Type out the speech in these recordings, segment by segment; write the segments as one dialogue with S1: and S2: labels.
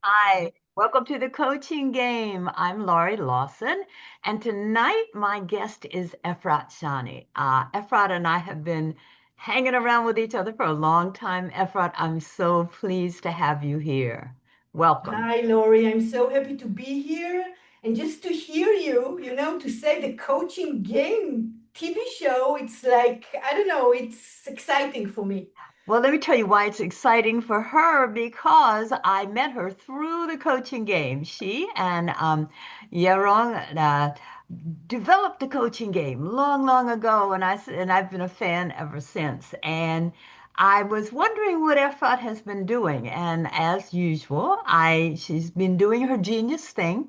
S1: Hi, welcome to the coaching game. I'm Laurie Lawson, and tonight my guest is Efrat Shani. Efrat and I have been hanging around with each other for a long time. Efrat, I'm so pleased to have you here. Welcome.
S2: Hi, Laurie. I'm so happy to be here. And just to hear you, to say the coaching game TV show, it's like, I don't know, it's exciting for me.
S1: Well, let me tell you why it's exciting for her because I met her through the coaching game. She and Yaron developed the coaching game long, long ago, and I've been a fan ever since. And I was wondering what Efrat has been doing, and as usual, I she's been doing her genius thing,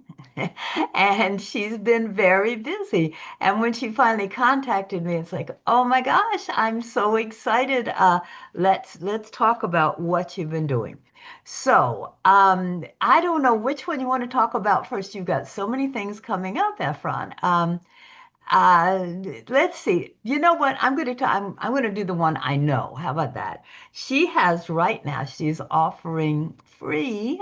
S1: and she's been very busy. And when she finally contacted me, it's like, oh my gosh, I'm so excited. Let's talk about what you've been doing. So, I don't know which one you want to talk about first. You've got so many things coming up, Efron. Uh, let's see. You know what? I'm going to do the one I know. How about that? She has right now, she's offering free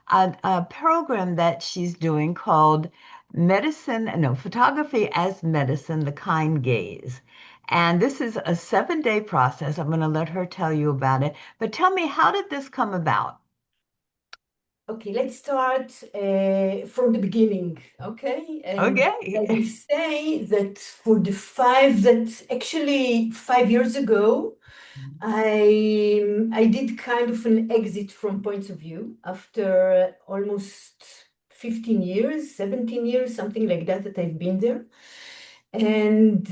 S1: a program that she's doing called Photography as Medicine, the Kind Gaze. And this is a 7-day process. I'm going to let her tell you about it. But tell me, how did this come about?
S2: Okay, let's start from the beginning, okay? And I will
S1: Okay.
S2: say that for the five that actually 5 years ago, I did kind of an exit from points of view after almost 15 years, 17 years, something like that, that I've been there. And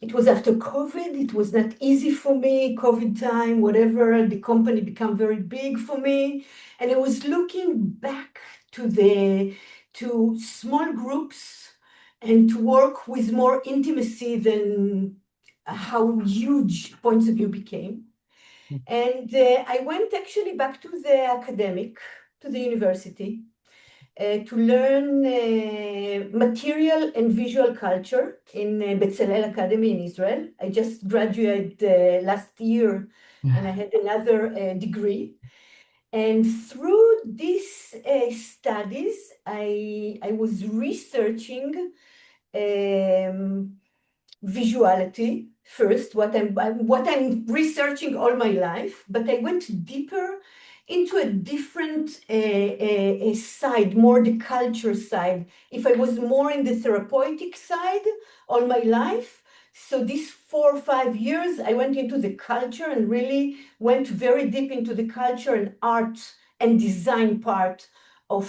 S2: it was after COVID. It was not easy for me, COVID time, whatever. The company became very big for me. And I was looking back to small groups and to work with more intimacy than how huge points of view became. And I went actually back to the academic, to the university, to learn material and visual culture in Bezalel Academy in Israel. I just graduated last year and I had another degree. And through these studies, I was researching um, visuality first, what I'm researching all my life, but I went deeper into a different a side, more the culture side. If I was more in the therapeutic side all my life, so these 4 or 5 years, I went into the culture and really went very deep into the culture and art and design part of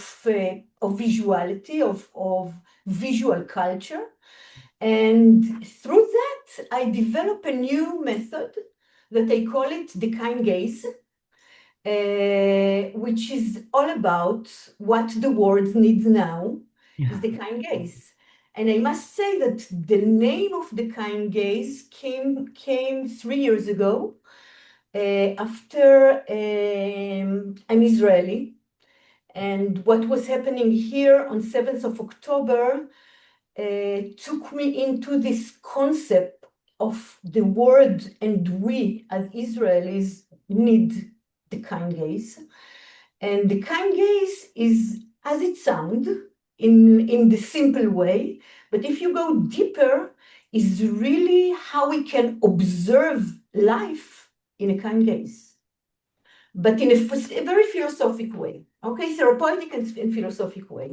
S2: visuality, of visual culture. And through that, I developed a new method that I call it the kind gaze, which is all about what the world needs now is
S1: Yeah.
S2: the kind gaze. And I must say that the name of the kind gaze came 3 years ago after I'm Israeli. And what was happening here on 7th of October took me into this concept of the word and we as Israelis need the kind gaze. And the kind gaze is as it sounds in the simple way, but if you go deeper, is really how we can observe life in a kind gaze, but in a very philosophic way, okay, therapeutic and philosophic way.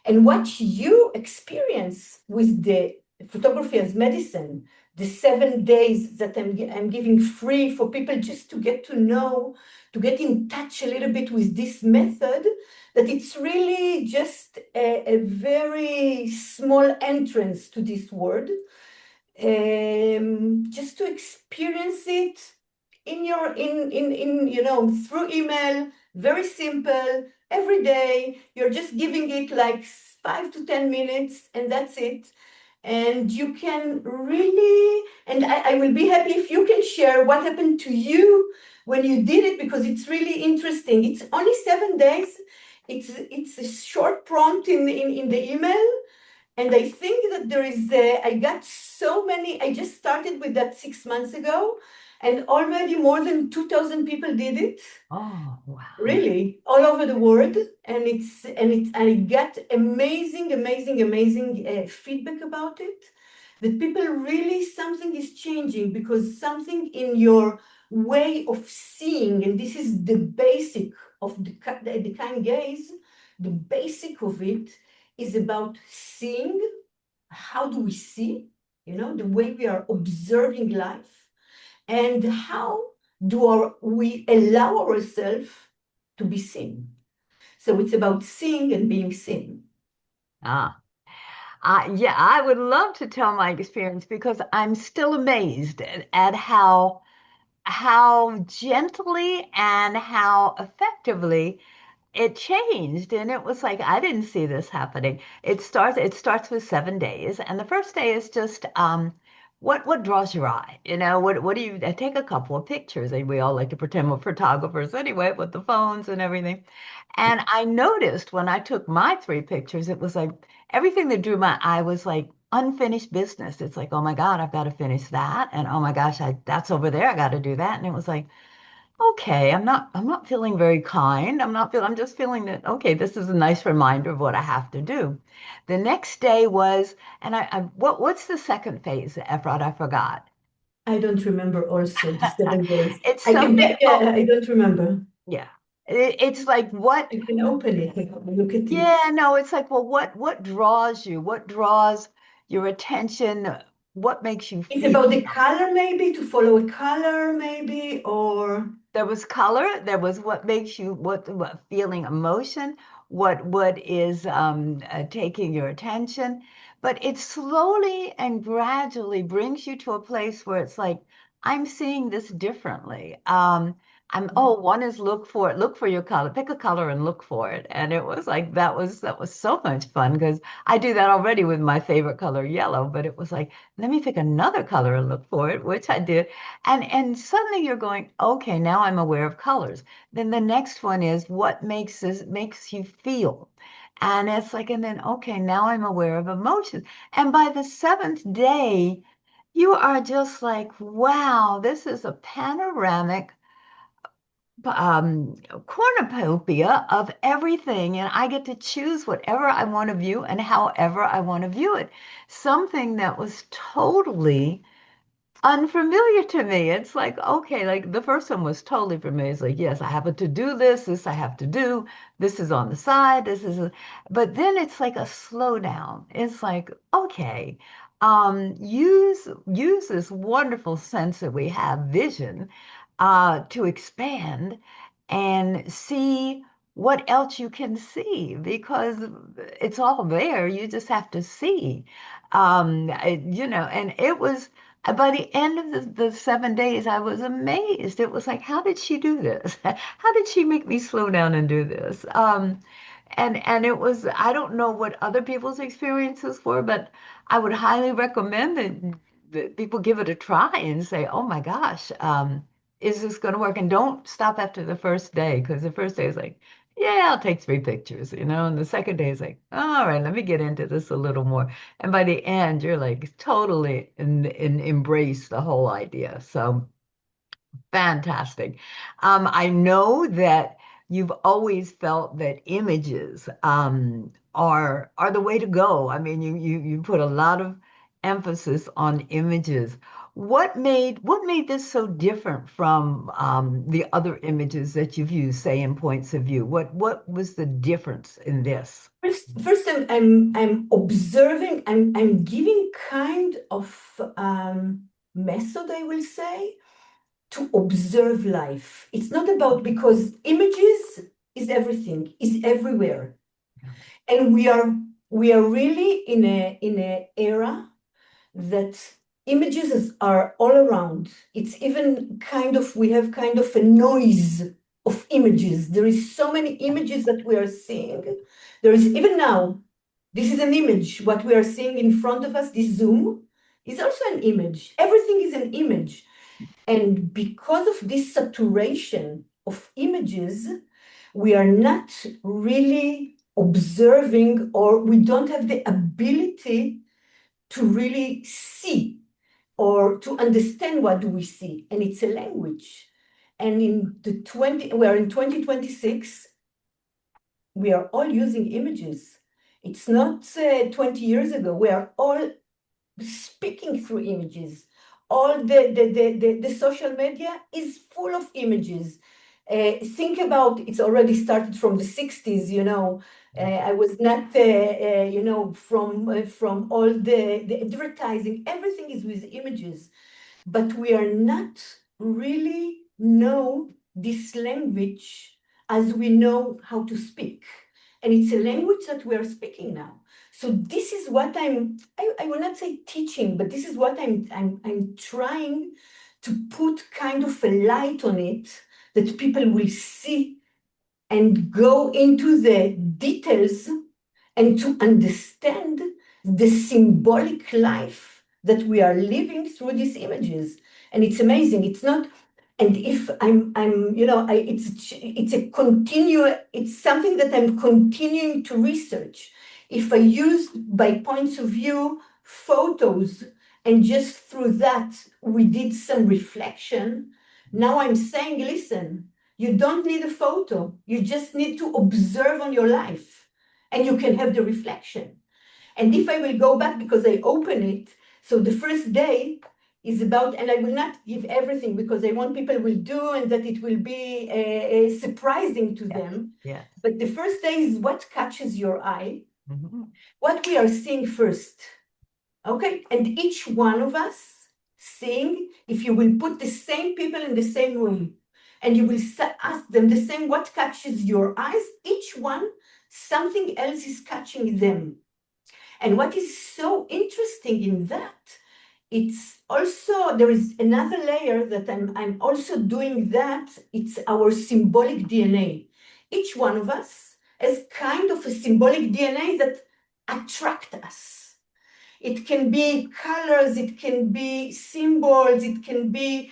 S2: And what you experience with the photography as medicine, the 7 days that I'm giving free for people just to get to know, to get in touch a little bit with this method, that it's really just a very small entrance to this word, just to experience it in through email, very simple, every day. You're just giving it like 5 to 10 minutes, and that's it. And you can really, and I will be happy if you can share what happened to you when you did it, because it's really interesting. It's only 7 days. It's a short prompt in the email, and I think that I got so many, I just started with that 6 months ago. And already more than 2,000 people did it.
S1: Oh, wow.
S2: Really, all over the world, and I get amazing feedback about it. That people really something is changing because something in your way of seeing, and this is the basic of the kind gaze. The basic of it is about seeing. How do we see? The way we are observing life, and how we allow ourselves to be seen. So it's about seeing and being seen.
S1: Ah. Yeah, I would love to tell my experience because I'm still amazed at how gently and how effectively it changed. And it was like I didn't see this happening. It starts with 7 days, and the first day is just what draws your eye? What do you take a couple of pictures, and we all like to pretend we're photographers anyway with the phones and everything. And I noticed when I took my 3 pictures, it was like everything that drew my eye was like unfinished business. It's like, oh my God, I've got to finish that. And oh my gosh, that's over there. I got to do that. And it was like, okay, I'm not feeling very kind. I'm just feeling that, okay, this is a nice reminder of what I have to do. The next day was, and what's the second phase, Efrat? I forgot.
S2: I don't remember also the 7 days.
S1: It's
S2: I can,
S1: something, oh,
S2: yeah, I don't remember.
S1: yeah. It's like what.
S2: I can open it, look at it.
S1: Yeah, no, it's like, well, what draws you? What draws your attention? What makes you
S2: It's
S1: feel?
S2: about the color, maybe, to follow a color, maybe, or
S1: There was color, there was what makes you what feeling emotion, what is taking your attention, but it slowly and gradually brings you to a place where it's like, I'm seeing this differently. One is look for your color, pick a color and look for it. And it was like that was so much fun because I do that already with my favorite color, yellow, but it was like, let me pick another color and look for it, which I did. And suddenly you're going, okay, now I'm aware of colors. Then the next one is what makes you feel. And it's like, and then okay, now I'm aware of emotions. And by the seventh day, you are just like, wow, this is a panoramic cornucopia of everything. And I get to choose whatever I want to view and however I want to view it. Something that was totally unfamiliar to me. It's like, okay, like the first one was totally familiar. It's like, yes, I have to do this I have to do, this is on the side, but then it's like a slowdown. It's like, okay, use this wonderful sense that we have, vision, to expand and see what else you can see because it's all there. You just have to see. And it was by the end of the 7 days, I was amazed. It was like, how did she do this? How did she make me slow down and do this? And it was, I don't know what other people's experiences were, but I would highly recommend that people give it a try and say, oh my gosh, is this going to work? And don't stop after the first day, because the first day is like, yeah, I'll take 3 pictures, and the second day is like, all right, let me get into this a little more. And by the end, you're like totally in embrace the whole idea. So fantastic. I know that you've always felt that images are the way to go. I mean, you put a lot of emphasis on images. What made this so different from the other images that you've used, say, in points of view? What was the difference in this?
S2: first I'm observing. I'm giving kind of method, I will say, to observe life. It's not about because images is everything, is everywhere, and we are really in a era that are all around. It's even we have kind of a noise of images. There is so many images that we are seeing. There is even now, this is an image. What we are seeing in front of us, this Zoom, is also an image. Everything is an image. And because of this saturation of images, we are not really observing, or we don't have the ability to really see. or to understand what do we see. And it's a language. And we are in 2026, we are all using images. It's not 20 years ago. We are all speaking through images. All the social media is full of images. Think about it's already started from the 60s, you know. I was not, you know, from all the advertising, everything is with images, but we are not really know this language as we know how to speak. And it's a language that we are speaking now. So this is what I will not say teaching, but this is what I'm trying to put kind of a light on it that people will see and go into the details and to understand the symbolic life that we are living through these images. And it's amazing. It's not, and if you know, it's a it's something that I'm continuing to research. If I use by points of view photos and just through that we did some reflection, now I'm saying, listen, you don't need a photo. You just need to observe on your life and you can have the reflection. And if I will go back because I open it, so the first day is about, and I will not give everything because I want people will do and that it will be surprising to
S1: Yes,
S2: them.
S1: yes.
S2: But the first day is what catches your eye,
S1: Mhm.
S2: what we are seeing first. Okay, and each one of us seeing, if you will put the same people in the same room and you will ask them the same, what catches your eyes, each one, something else is catching them. And what is so interesting in that, it's also, there is another layer that I'm also doing that, it's our symbolic DNA. Each one of us has kind of a symbolic DNA that attract us. It can be colors, it can be symbols, it can be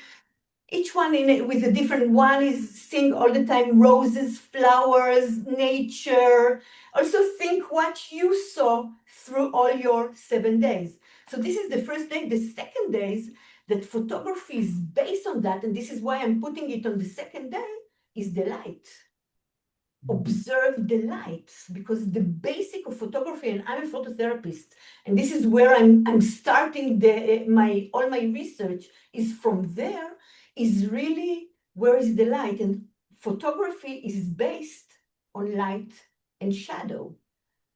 S2: each one with a different one is seeing all the time roses, flowers, nature. Also think what you saw through all your 7 days. So this is the first day. The second days that photography is based on that, and this is why I'm putting it on the second day, is the light. Observe the lights, because the basic of photography, and I'm a phototherapist, and this is where I'm starting my all my research is from there, is really where is the light, and photography is based on light and shadow,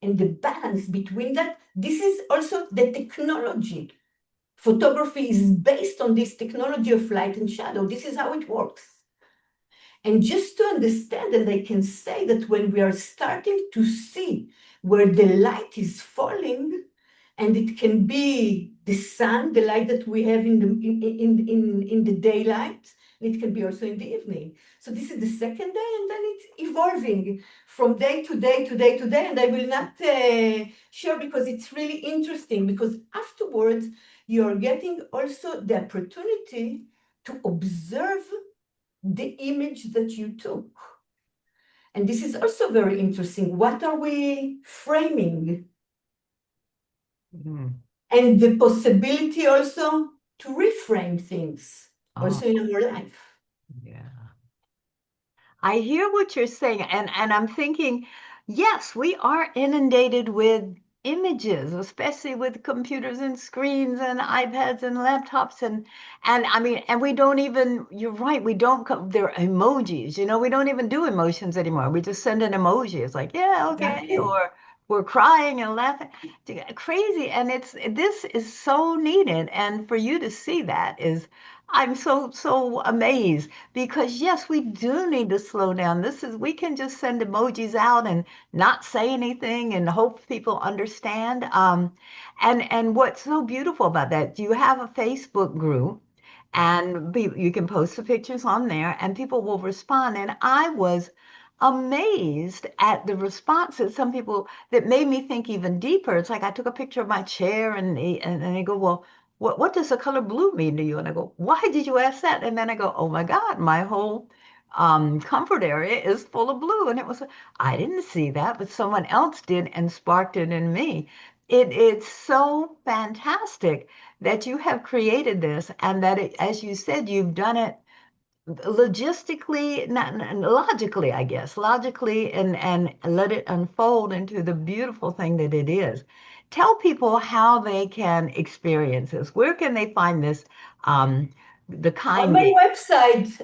S2: and the balance between that. This is also the technology. Photography is based on this technology of light and shadow. This is how it works. And just to understand, and I can say that when we are starting to see where the light is falling, and it can be the sun, the light that we have in the daylight, and it can be also in the evening. So this is the second day, and then it's evolving from day to day to day to day. And I will not share because it's really interesting, because afterwards you're getting also the opportunity to observe the image that you took. And this is also very interesting. What are we framing?
S1: Mhm.
S2: And the possibility also to reframe things
S1: Oh,
S2: also in our life.
S1: yeah. I hear what you're saying, and I'm thinking, yes, we are inundated with images, especially with computers and screens and iPads and laptops and I mean, and we don't even, you're right, we don't they're emojis, you know, we don't even do emotions anymore. We just send an emoji. It's like, yeah, okay,
S2: Exactly.
S1: or we're crying and laughing. Crazy. And this is so needed. And for you to see that is, I'm so amazed because yes, we do need to slow down. We can just send emojis out and not say anything and hope people understand. And what's so beautiful about that, you have a Facebook group and you can post the pictures on there and people will respond. And I was amazed at the responses. Some people that made me think even deeper. It's like I took a picture of my chair and they go, well, what does the color blue mean to you? And I go, why did you ask that? And then I go, oh my God, my whole comfort area is full of blue. And it was, I didn't see that, but someone else did and sparked it in me. it's so fantastic that you have created this and that it, as you said, you've done it logistically, not logically, I guess, logically, and let it unfold into the beautiful thing that it is. Tell people how they can experience this. Where can they find this, the
S2: On
S1: kind
S2: my
S1: game?
S2: website,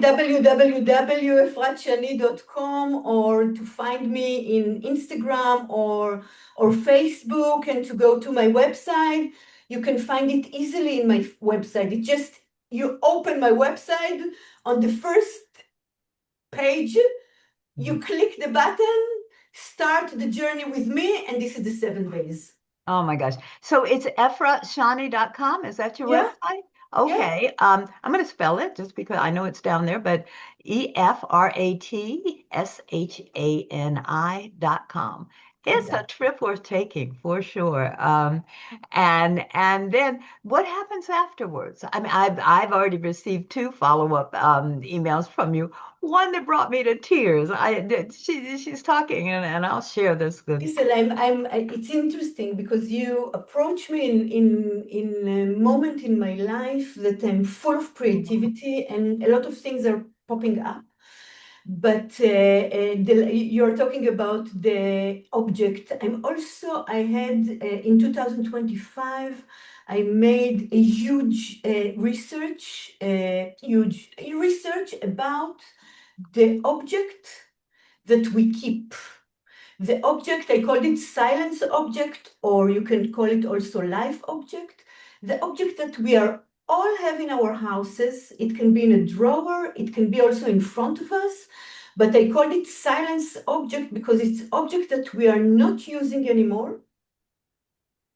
S2: www.efratshani.com, or to find me in Instagram or Facebook, and to go to my website. You can find it easily in my website. It just, you open my website, on the first page, you click the button, start the journey with me, and this is the 7 days.
S1: Oh my gosh. So it's efratshani.com. Is that your
S2: Yeah,
S1: website?
S2: yeah,
S1: Okay. I'm going to spell it just because I know it's down there, but EFRATSHANI.com. It's a
S2: exactly.
S1: trip worth taking for sure. And then what happens afterwards? I mean, I've already received two follow-up emails from you. One that brought me to tears. She's talking, and I'll share this good.
S2: Listen, it's interesting because you approach me in a moment in my life that I'm full of creativity and a lot of things are popping up. But you're talking about the object. I had in 2025, I made a huge research about the object that we keep. The object, I called it silence object, or you can call it also life object. The object that we are all have in our houses. It can be in a drawer, it can be also in front of us, but I called it silence object because it's object that we are not using anymore.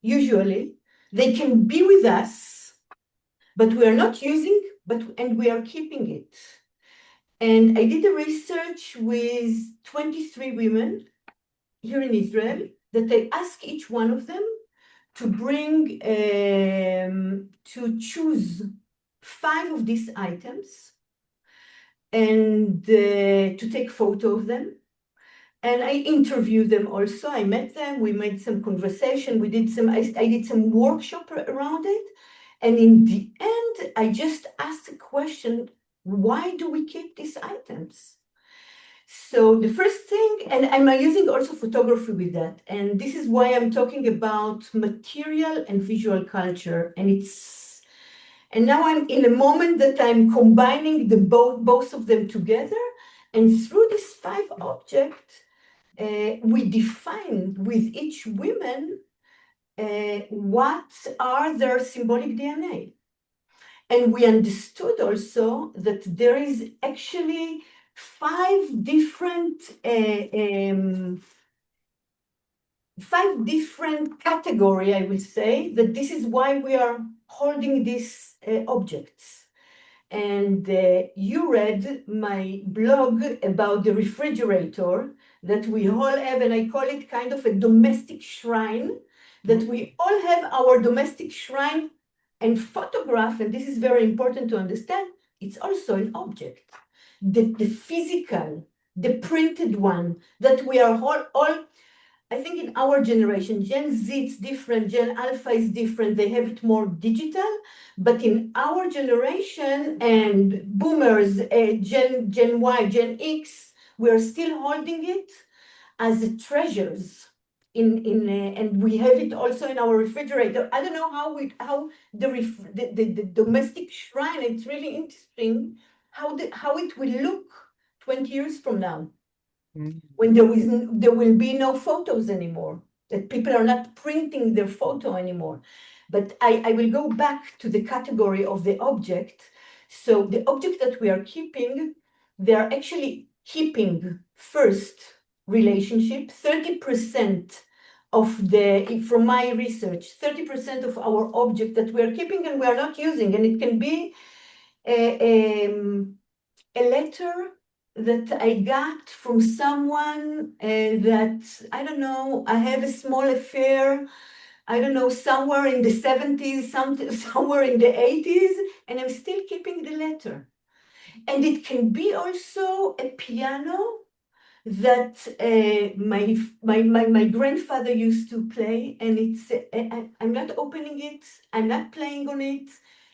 S2: Usually, they can be with us, but we are not using, and we are keeping it. And I did a research with 23 women here in Israel that I ask each one of them to choose 5 of these items and to take photo of them. And I interviewed them also. I met them. We made some conversation. I did some workshop around it. And in the end, I just asked a question: why do we keep these items? So the first thing, and I'm using also photography with that, and this is why I'm talking about material and visual culture. And now I'm in a moment that I'm combining both of them together, and through these 5 objects, we define with each woman what are their symbolic DNA. And we understood also that there is actually 5 different category, I will say, that this is why we are holding these objects. And you read my blog about the refrigerator that we all have, and I call it kind of a domestic shrine, that we all have our domestic shrine and photograph, and this is very important to understand, it's also an object. The physical, the printed one, that we are all I think in our generation, Gen Z is different, Gen Alpha is different, they have it more digital, but in our generation and boomers, Gen Y, Gen X, we are still holding it as treasures. And we have it also in our refrigerator. I don't know how the domestic shrine, it's really interesting how it will look 20 years from now
S1: Mhm.
S2: when there will be no photos anymore, that people are not printing their photo anymore. But I will go back to the category of the object. So the object that we are keeping, they are actually keeping first relationship, 30% from my research, 30% of our object that we are keeping and we are not using, and it can be a letter that I got from someone that, I don't know, I have a small affair, I don't know, somewhere in the 70s, somewhere in the 80s, and I'm still keeping the letter. And it can be also a piano that my grandfather used to play, and I'm not opening it, I'm not playing on it,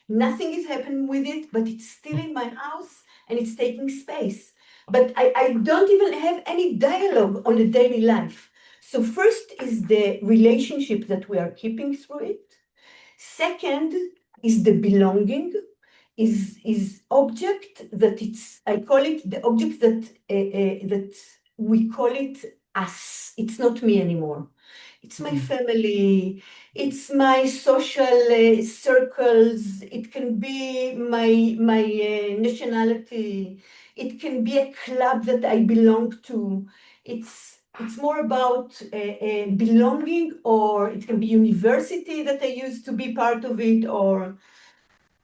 S2: nothing is happening with it, but it's still in my house and it's taking space. But I don't even have any dialogue on the daily life. So first is the relationship that we are keeping through it. Second is the belonging, is object that it's, I call it the object that we call it us. It's not me anymore. It's my
S1: Mm.
S2: family. It's my social circles. It can be my nationality. It can be a club that I belong to. It's more about belonging, or it can be university that I used to be part of it, or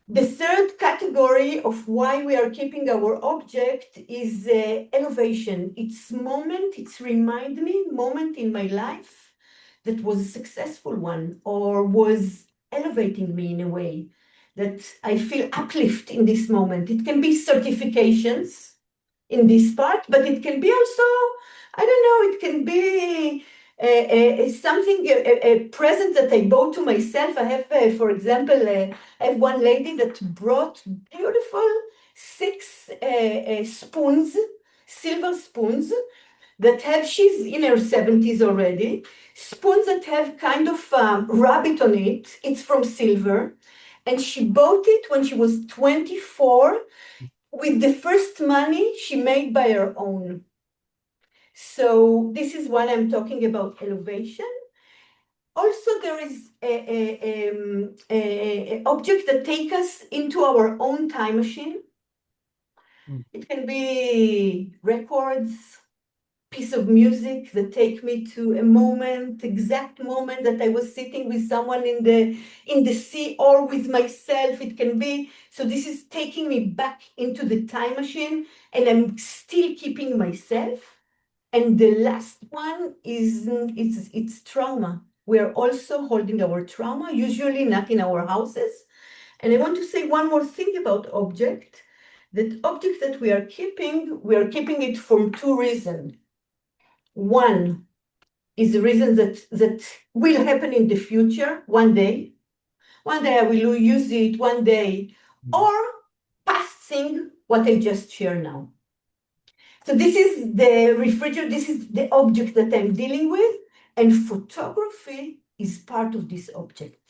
S2: the third category of why we are keeping our object is elevation. It's moment, it's remind me moment in my life that was a successful one, or was elevating me in a way that I feel uplift in this moment. It can be certifications in this part, but it can be also, I don't know, it can be something, a present that I bought to myself. I have, for example, I have one lady that brought beautiful six spoons, silver spoons, that have, she's in her 70s already, spoons that have kind of rabbit on it. It's from silver. And she bought it when she was 24 with the first money she made by her own. So this is what I'm talking about, elevation. Also, there is a object that take us into our own time machine.
S1: Mm.
S2: It can be records, piece of music that take me to a moment, exact moment that I was sitting with someone in the sea, or with myself. It can be, so this is taking me back into the time machine, and I'm still keeping myself. And the last one is it's trauma. We are also holding our trauma, usually not in our houses. And I want to say one more thing about object. That object that we are keeping it for two reasons. One is the reason that will happen in the future, one day. One day I will use it, one day,
S1: Mm.
S2: or past thing, what I just share now. So this is the refrigerator, this is the object that I'm dealing with, and photography is part of this object.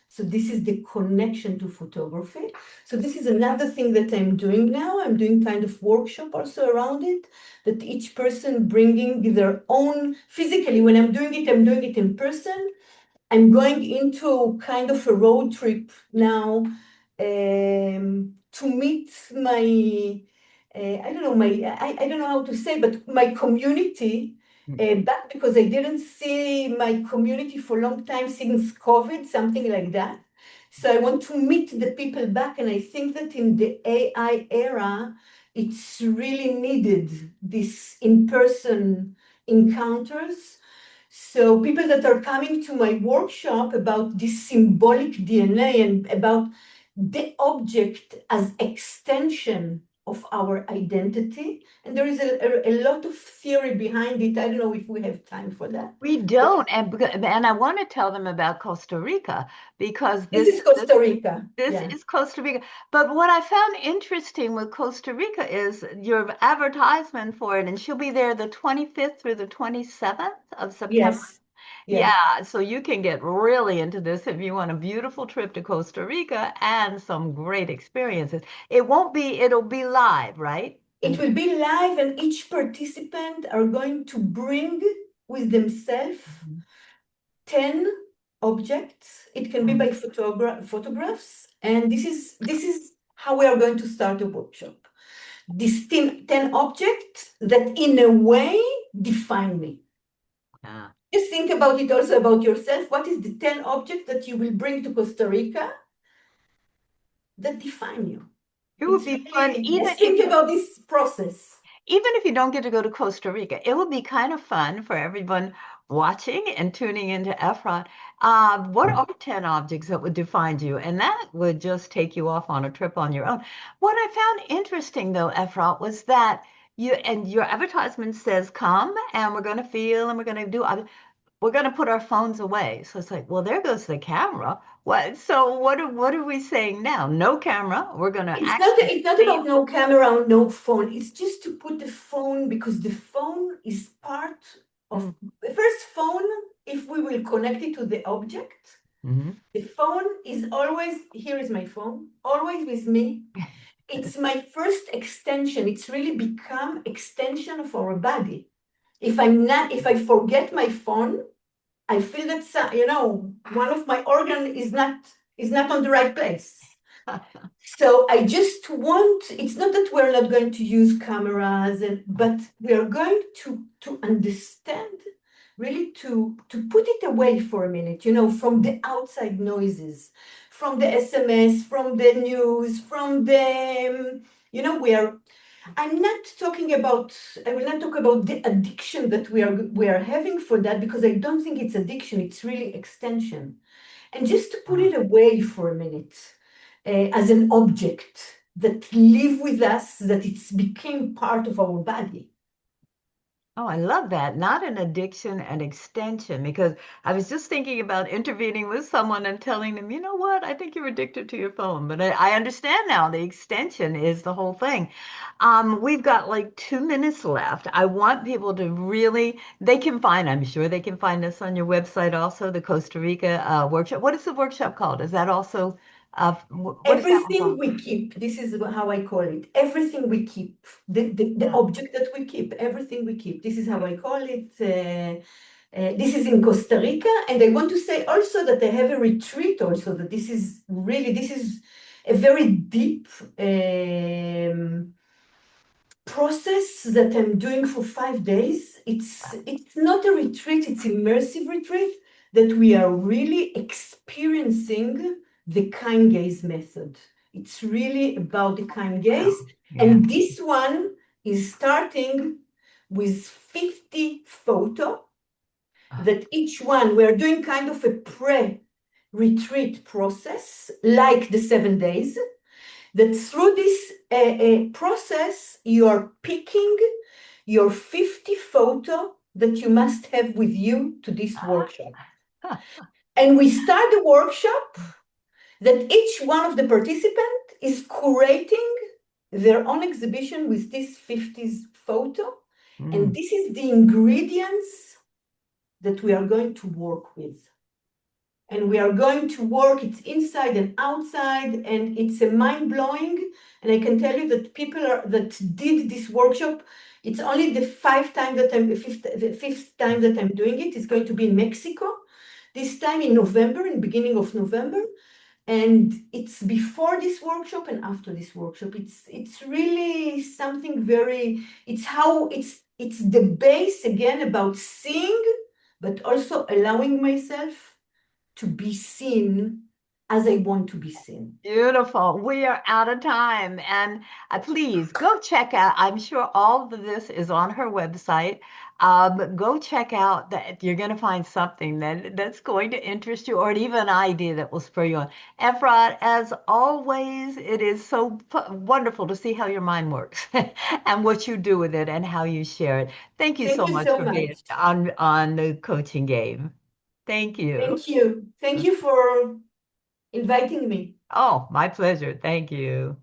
S2: So this is the connection to photography. So this is another thing that I'm doing now. I'm doing kind of workshop also around it, that each person bringing their own, physically, when I'm doing it in person. I'm going into kind of a road trip now, to meet my, I don't know, I don't know how to say, but my community
S1: Mm.
S2: back, because I didn't see my community for a long time since COVID, something like that. So I want to meet the people back, and I think that in the AI era, it's really needed, this in-person encounters. So people that are coming to my workshop about this symbolic DNA and about the object as extension of our identity. And there is a lot of theory behind it. I don't know if we have time for that.
S1: We
S2: But
S1: don't, and I want to tell them about Costa Rica because
S2: this is Costa Rica.
S1: this
S2: Yeah.
S1: is Costa Rica. But what I found interesting with Costa Rica is your advertisement for it, and she'll be there the 25th through the 27th of September.
S2: Yes. Yeah.
S1: Yeah, so you can get really into this if you want a beautiful trip to Costa Rica and some great experiences. It'll be live, right?
S2: It
S1: And
S2: will be live, and each participant are going to bring with themselves 10 objects. It can be by photographs. And this is how we are going to start a workshop. These 10 objects that in a way define me.
S1: yeah.
S2: Just think about it also about yourself. What is the 10 objects that you will bring to Costa Rica that define you?
S1: It would
S2: It's
S1: be fun,
S2: really, just think about this process.
S1: even if you don't get to go to Costa Rica, it would be kind of fun for everyone watching and tuning into Efrat. What are 10 objects that would define you? And that would just take you off on a trip on your own. What I found interesting, though, Efrat, was that you and your advertisement says come and we're going to feel and we're going to do we're going to put our phones away. So it's like, well, there goes the camera. What? So what are we saying now? No camera. We're going to actually
S2: It's not
S1: feel.
S2: about no camera or no phone. It's just to put the phone because the phone is part of
S1: Mm,
S2: the first phone. If we will connect it to the object,
S1: mhm.
S2: the phone is always, here is my phone, always with me. It's my first extension. It's really become extension of our body. If I forget my phone, I feel that, one of my organ is not on the right place. So I just want, it's not that we're not going to use cameras, but we are going to understand, really to put it away for a minute, from the outside noises, from the SMS, from the news, from the, we are, I'm not talking about, I will not talk about the addiction that we are having for that, because I don't think it's addiction, it's really extension. And just to put it away for a minute, as an object that live with us, that it's became part of our body.
S1: Oh, I love that. Not an addiction, an extension, because I was just thinking about intervening with someone and telling them, you know what, I think you're addicted to your phone. But I understand now the extension is the whole thing. We've got like 2 minutes left. I want people to really, they can find, I'm sure they can find us on your website also, the Costa Rica workshop. What is the workshop called? Is that also, what is that one
S2: Everything
S1: called?
S2: we keep, this is how I call it, everything we keep, the
S1: Yeah.
S2: object that we keep, everything we keep. This is how I call it. This is in Costa Rica. And I want to say also that I have a retreat also, that this is a very deep process that I'm doing for 5 days. It's not a retreat, it's immersive retreat that we are really experiencing the kind gaze method. It's really about the kind gaze.
S1: Wow. Yeah.
S2: And this one is starting with 50 photo that each one, we're doing kind of a pre-retreat process, like the 7 days, that through this process, you are picking your 50 photo that you must have with you to this workshop. And we start the workshop that each one of the participants is curating their own exhibition with this 50 photo. And
S1: Mm.
S2: this is the ingredients that we are going to work with. And we are going to work, it's inside and outside, and it's a mind-blowing. And I can tell you that that did this workshop, it's only the fifth time that I'm doing it. It's going to be in Mexico, this time in November, in beginning of November. And it's before this workshop and after this workshop. It's really something very, it's the base again about seeing, but also allowing myself to be seen as I want to be seen.
S1: Beautiful. We are out of time. And please go check out, I'm sure all of this is on her website. Go check out that you're going to find something that's going to interest you or even an idea that will spur you on. Efrat, as always, it is so wonderful to see how your mind works and what you do with it and how you share it. Thank you
S2: Thank
S1: so
S2: you
S1: much
S2: so
S1: for being
S2: much.
S1: on the coaching game. Thank you.
S2: Thank you. Thank you for inviting me.
S1: Oh, my pleasure. Thank you.